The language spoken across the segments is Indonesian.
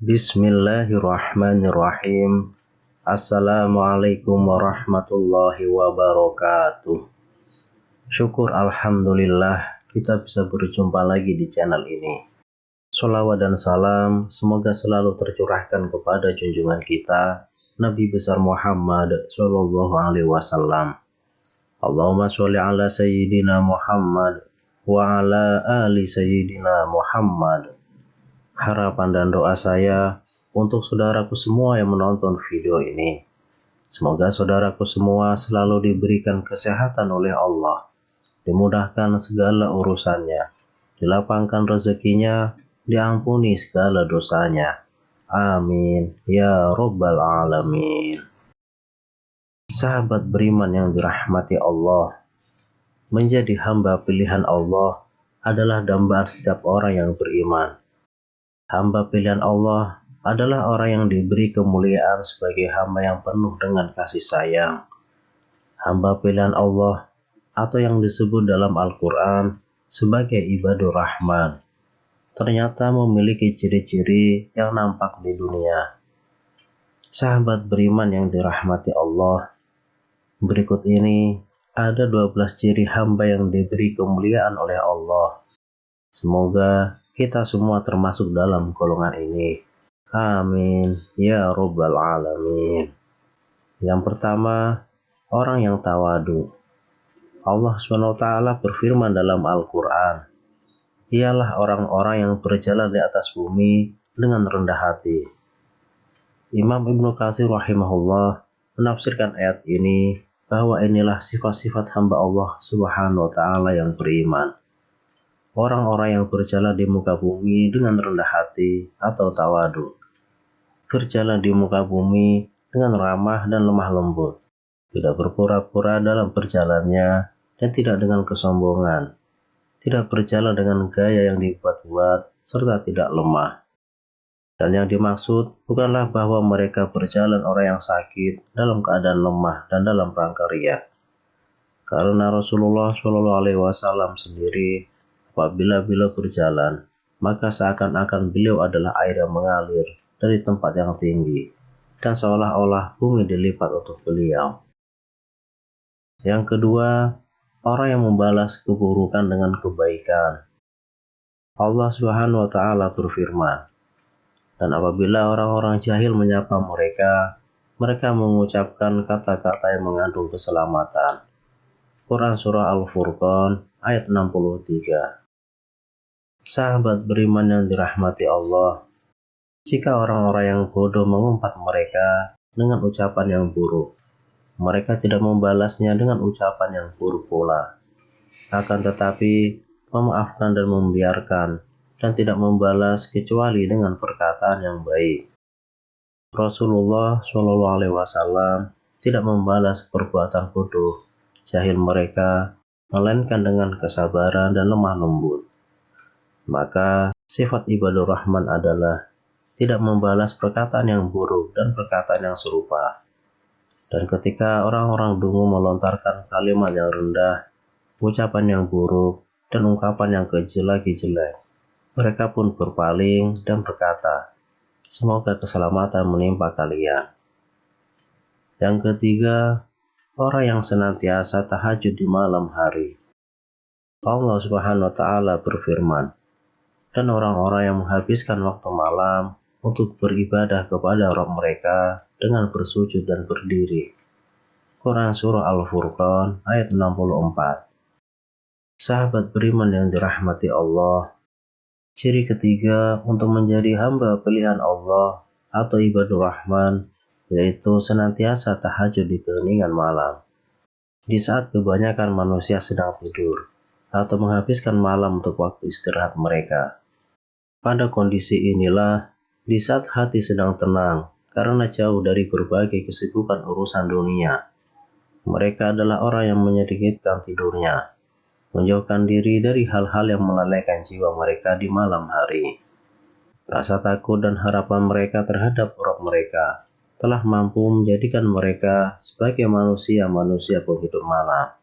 Bismillahirrahmanirrahim. Assalamualaikum warahmatullahi wabarakatuh. Syukur alhamdulillah kita bisa berjumpa lagi di channel ini. Sholawat dan salam semoga selalu tercurahkan kepada junjungan kita Nabi besar Muhammad Sallallahu Alaihi Wasallam. Allahumma sholli ala Sayyidina Muhammad wa ala ali Sayyidina Muhammad. Harapan dan doa saya untuk saudaraku semua yang menonton video ini. Semoga saudaraku semua selalu diberikan kesehatan oleh Allah, dimudahkan segala urusannya, dilapangkan rezekinya, diampuni segala dosanya. Amin ya Rabbal Alamin. Sahabat beriman yang dirahmati Allah, menjadi hamba pilihan Allah adalah dambaan setiap orang yang beriman. Hamba pilihan Allah adalah orang yang diberi kemuliaan sebagai hamba yang penuh dengan kasih sayang. Hamba pilihan Allah atau yang disebut dalam Al-Quran sebagai ibadur rahman ternyata memiliki ciri-ciri yang nampak di dunia. Sahabat beriman yang dirahmati Allah, berikut ini ada 12 ciri hamba yang diberi kemuliaan oleh Allah. Semoga kita semua termasuk dalam golongan ini. Amin ya Rabbal Alamin. Yang pertama, orang yang tawadu. Allah SWT berfirman dalam Al-Quran, ialah orang-orang yang berjalan di atas bumi dengan rendah hati. Imam Ibnu Katsir rahimahullah menafsirkan ayat ini bahwa inilah sifat-sifat hamba Allah SWT yang beriman. Orang-orang yang berjalan di muka bumi dengan rendah hati atau tawadu. Berjalan di muka bumi dengan ramah dan lemah lembut. Tidak berpura-pura dalam perjalanannya dan tidak dengan kesombongan. Tidak berjalan dengan gaya yang dibuat-buat serta tidak lemah. Dan yang dimaksud bukanlah bahwa mereka berjalan orang yang sakit dalam keadaan lemah dan dalam rangka riya. Karena Rasulullah SAW sendiri apabila beliau berjalan, maka seakan-akan beliau adalah air yang mengalir dari tempat yang tinggi, dan seolah-olah bumi dilipat untuk beliau. Yang kedua, orang yang membalas keburukan dengan kebaikan. Allah SWT berfirman, dan apabila orang-orang jahil menyapa mereka, mereka mengucapkan kata-kata yang mengandung keselamatan. Quran Surah Al-Furqan ayat 63. Sahabat beriman yang dirahmati Allah, jika orang-orang yang bodoh mengumpat mereka dengan ucapan yang buruk, mereka tidak membalasnya dengan ucapan yang buruk pula. Akan tetapi, memaafkan dan membiarkan, dan tidak membalas kecuali dengan perkataan yang baik. Rasulullah SAW tidak membalas perbuatan bodoh, jahil mereka, melainkan dengan kesabaran dan lemah lembut. Maka sifat ibadur rahman adalah tidak membalas perkataan yang buruk dan perkataan yang serupa. Dan ketika orang-orang dungu melontarkan kalimat yang rendah, ucapan yang buruk, dan ungkapan yang keji lagi jelek, mereka pun berpaling dan berkata, semoga keselamatan menimpa kalian. Yang ketiga, orang yang senantiasa tahajud di malam hari. Allah SWT berfirman, dan orang-orang yang menghabiskan waktu malam untuk beribadah kepada Rabb mereka dengan bersujud dan berdiri. Quran Surah Al-Furqan ayat 64. Sahabat beriman yang dirahmati Allah, ciri ketiga untuk menjadi hamba pilihan Allah atau ibadur rahman, yaitu senantiasa tahajud di keheningan malam. Di saat kebanyakan manusia sedang tidur atau menghabiskan malam untuk waktu istirahat mereka. Pada kondisi inilah, di saat hati sedang tenang karena jauh dari berbagai kesibukan urusan dunia, mereka adalah orang yang menyedikitkan tidurnya, menjauhkan diri dari hal-hal yang melalaikan jiwa mereka di malam hari. Rasa takut dan harapan mereka terhadap Rabb mereka telah mampu menjadikan mereka sebagai manusia-manusia penghidup malam.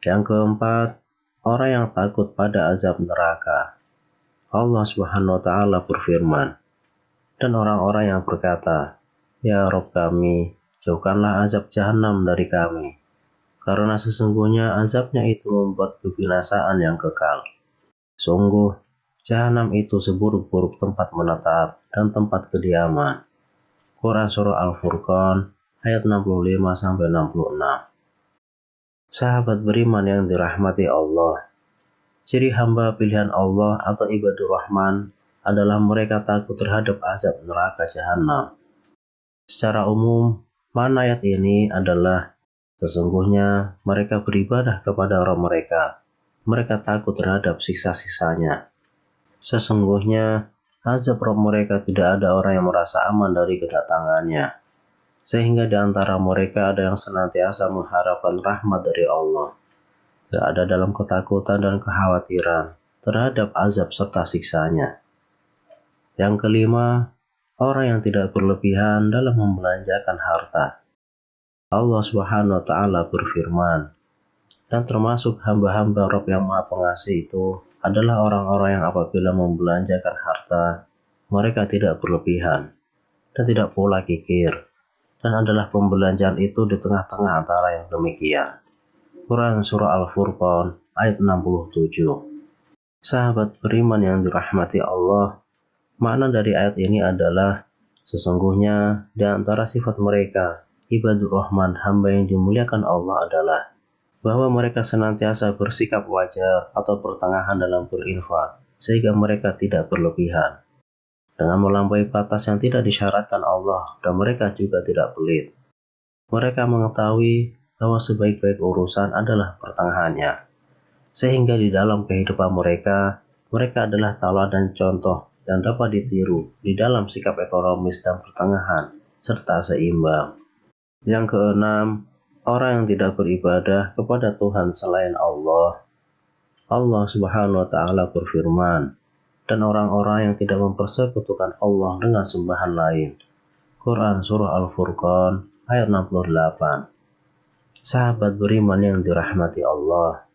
Yang keempat, orang yang takut pada azab neraka. Allah SWT berfirman, Dan orang-orang yang berkata, "Ya Rob kami, jauhkanlah azab jahanam dari kami, karena sesungguhnya azabnya itu membuat kebinasaan yang kekal. Sungguh, jahanam itu seburuk-buruk tempat menetap dan tempat kediaman." Quran Surah Al-Furqan ayat 65-66. Sahabat beriman yang dirahmati Allah, ciri hamba pilihan Allah atau ibadur Rahman adalah mereka takut terhadap azab neraka jahanam. Secara umum, makna ayat ini adalah sesungguhnya mereka beribadah kepada Rabb mereka. Mereka takut terhadap siksa-siksanya. Sesungguhnya azab Rabb mereka tidak ada orang yang merasa aman dari kedatangannya. Sehingga di antara mereka ada yang senantiasa mengharapkan rahmat dari Allah. Berada dalam ketakutan dan kekhawatiran terhadap azab serta siksanya. Yang kelima, orang yang tidak berlebihan dalam membelanjakan harta. Allah Subhanahu wa Ta'ala berfirman, dan termasuk hamba-hamba Rabb yang Maha Pengasih itu adalah orang-orang yang apabila membelanjakan harta, mereka tidak berlebihan dan tidak pula kikir, dan adalah pembelanjaan itu di tengah-tengah antara yang demikian. Quran Surah Al-Furqan ayat 67. Sahabat beriman yang dirahmati Allah, makna dari ayat ini adalah sesungguhnya di antara sifat mereka, ibadur Rahman, hamba yang dimuliakan Allah adalah bahwa mereka senantiasa bersikap wajar atau pertengahan dalam berinfak, sehingga mereka tidak berlebihan dengan melampaui batas yang tidak disyaratkan Allah, dan mereka juga tidak pelit. Mereka mengetahui bahwa sebaik-baik urusan adalah pertengahannya, sehingga di dalam kehidupan mereka adalah tauladan contoh yang dapat ditiru di dalam sikap ekonomis dan pertengahan, serta seimbang. Yang keenam, orang yang tidak beribadah kepada Tuhan selain Allah. Allah Subhanahu wa Ta'ala berfirman, dan orang-orang yang tidak mempersekutukan Allah dengan sembahan lain. Quran Surah Al-Furqan ayat 68. Sahabat beriman yang dirahmati Allah,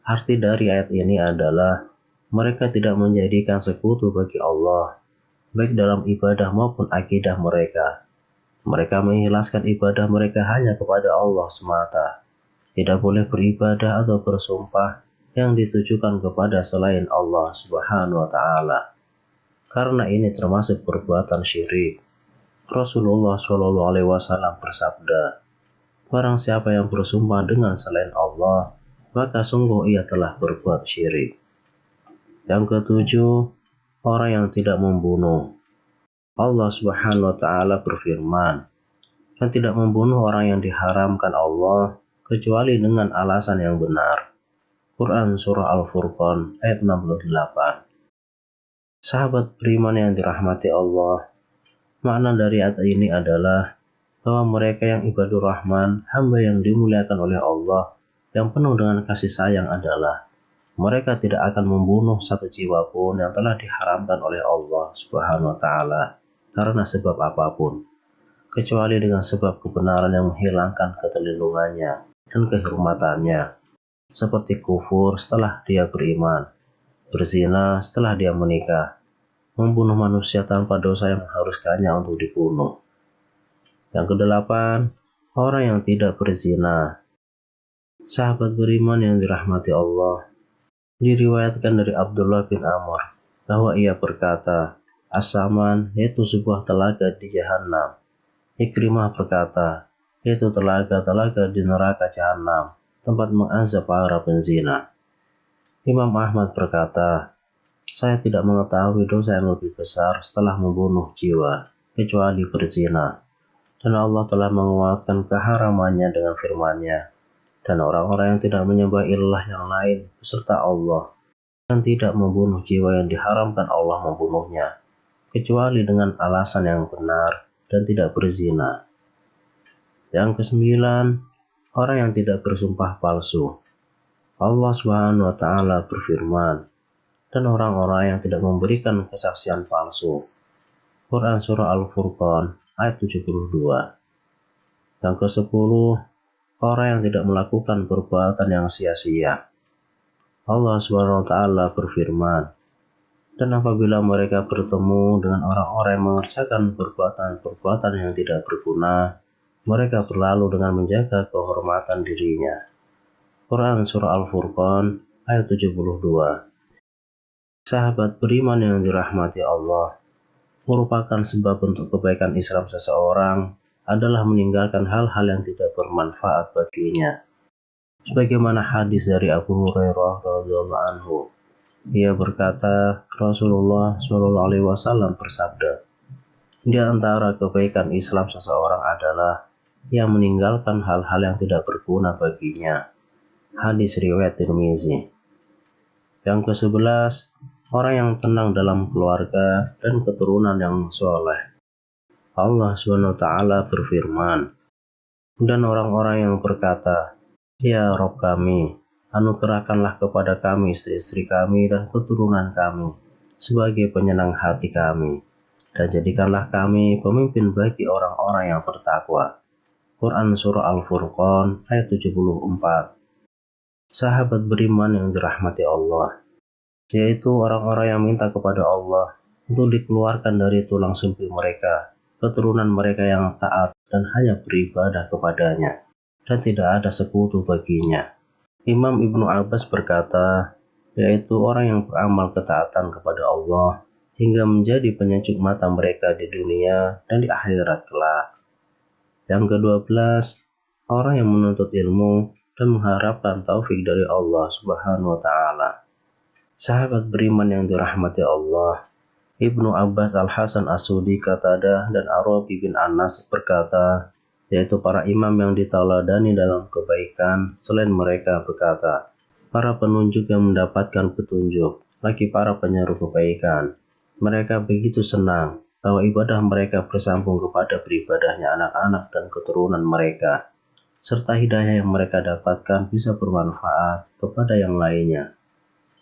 arti dari ayat ini adalah mereka tidak menjadikan sekutu bagi Allah, baik dalam ibadah maupun akidah mereka. Mereka mengikhlaskan ibadah mereka hanya kepada Allah semata. Tidak boleh beribadah atau bersumpah yang ditujukan kepada selain Allah Subhanahu wa Ta'ala, karena ini termasuk perbuatan syirik. Rasulullah SAW bersabda, "Barang siapa yang bersumpah dengan selain Allah, maka sungguh ia telah berbuat syirik." Yang ketujuh, orang yang tidak membunuh. Allah Subhanahu wa Ta'ala berfirman, dan tidak membunuh orang yang diharamkan Allah kecuali dengan alasan yang benar. Quran Surah Al-Furqan ayat 68. Sahabat beriman yang dirahmati Allah, makna dari ayat ini adalah bahwa mereka yang ibadur Rahman, hamba yang dimuliakan oleh Allah, yang penuh dengan kasih sayang adalah mereka tidak akan membunuh satu jiwa pun yang telah diharamkan oleh Allah Subhanahu wa Ta'ala karena sebab apapun, kecuali dengan sebab kebenaran yang menghilangkan keterlindungannya dan kehormatannya, seperti kufur setelah dia beriman, berzina setelah dia menikah, membunuh manusia tanpa dosa yang mengharuskannya untuk dibunuh. Yang kedelapan, orang yang tidak berzina. Sahabat beriman yang dirahmati Allah, diriwayatkan dari Abdullah bin Amr bahwa ia berkata, "As-Saman yaitu sebuah telaga di Jahanam." Ikrimah berkata, "Yaitu telaga-telaga di neraka Jahanam, tempat mengazab para penzina." Imam Ahmad berkata, "Saya tidak mengetahui dosa yang lebih besar setelah membunuh jiwa, kecuali berzina." Dan Allah telah menguatkan keharamannya dengan firman-Nya, dan orang-orang yang tidak menyembah ilah yang lain beserta Allah, dan tidak membunuh jiwa yang diharamkan Allah membunuhnya, kecuali dengan alasan yang benar dan tidak berzina. Yang kesembilan, orang yang tidak bersumpah palsu. Allah Subhanahu wa Ta'ala berfirman, dan orang-orang yang tidak memberikan kesaksian palsu. Quran Surah Al-Furqan ayat 72. Yang ke-10, orang yang tidak melakukan perbuatan yang sia-sia. Allah Subhanahu wa Ta'ala berfirman, Dan apabila mereka bertemu dengan orang-orang yang mengerjakan perbuatan-perbuatan yang tidak berguna, mereka berlalu dengan menjaga kehormatan dirinya. Quran Surah Al-Furqan ayat 72. Sahabat beriman yang dirahmati Allah, merupakan sebab untuk kebaikan Islam seseorang adalah meninggalkan hal-hal yang tidak bermanfaat baginya. Sebagaimana hadis dari Abu Hurairah radhiyallahu anhu, ia berkata, Rasulullah Shallallahu Alaihi Wasallam bersabda, di antara kebaikan Islam seseorang adalah yang meninggalkan hal-hal yang tidak berguna baginya. Hadis riwayat Tirmizi. Yang ke-11, orang yang tenang dalam keluarga dan keturunan yang soleh. Allah SWT berfirman, dan orang-orang yang berkata, ya Rob kami, anugerahkanlah kepada kami istri-istri kami dan keturunan kami sebagai penyenang hati kami, dan jadikanlah kami pemimpin bagi orang-orang yang bertakwa. Quran Surah Al-Furqan ayat 74. Sahabat beriman yang dirahmati Allah, yaitu orang-orang yang minta kepada Allah untuk dikeluarkan dari tulang sempit mereka, keturunan mereka yang taat dan hanya beribadah kepadanya, dan tidak ada sekutu baginya. Imam Ibnu Abbas berkata, yaitu orang yang beramal ketaatan kepada Allah hingga menjadi penyejuk mata mereka di dunia dan di akhirat kelak. Yang ke-12, orang yang menuntut ilmu dan mengharapkan taufik dari Allah Subhanahu wa Ta'ala. Sahabat beriman yang dirahmati Allah, Ibnu Abbas, Al-Hasan As-Sudi, Qatadah, dan Arabi bin Anas berkata, yaitu para imam yang ditauladani dalam kebaikan selain mereka berkata, para penunjuk yang mendapatkan petunjuk, lagi para penyeru kebaikan. Mereka begitu senang bahwa ibadah mereka bersambung kepada beribadahnya anak-anak dan keturunan mereka, serta hidayah yang mereka dapatkan bisa bermanfaat kepada yang lainnya,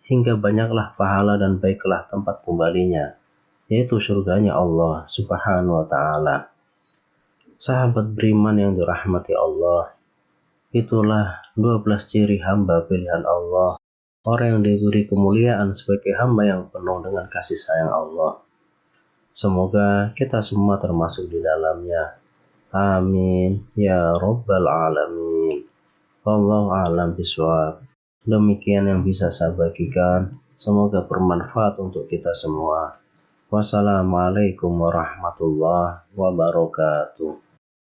hingga banyaklah pahala dan baiklah tempat kembalinya, yaitu surganya Allah Subhanahu wa Ta'ala. Sahabat beriman yang dirahmati Allah, itulah 12 ciri hamba pilihan Allah, orang yang diberi kemuliaan sebagai hamba yang penuh dengan kasih sayang Allah. Semoga kita semua termasuk di dalamnya. Amin ya Rabbal Alamin. Wallahu a'lam bishawab. Demikian yang bisa saya bagikan. Semoga bermanfaat untuk kita semua. Wassalamualaikum warahmatullahi wabarakatuh.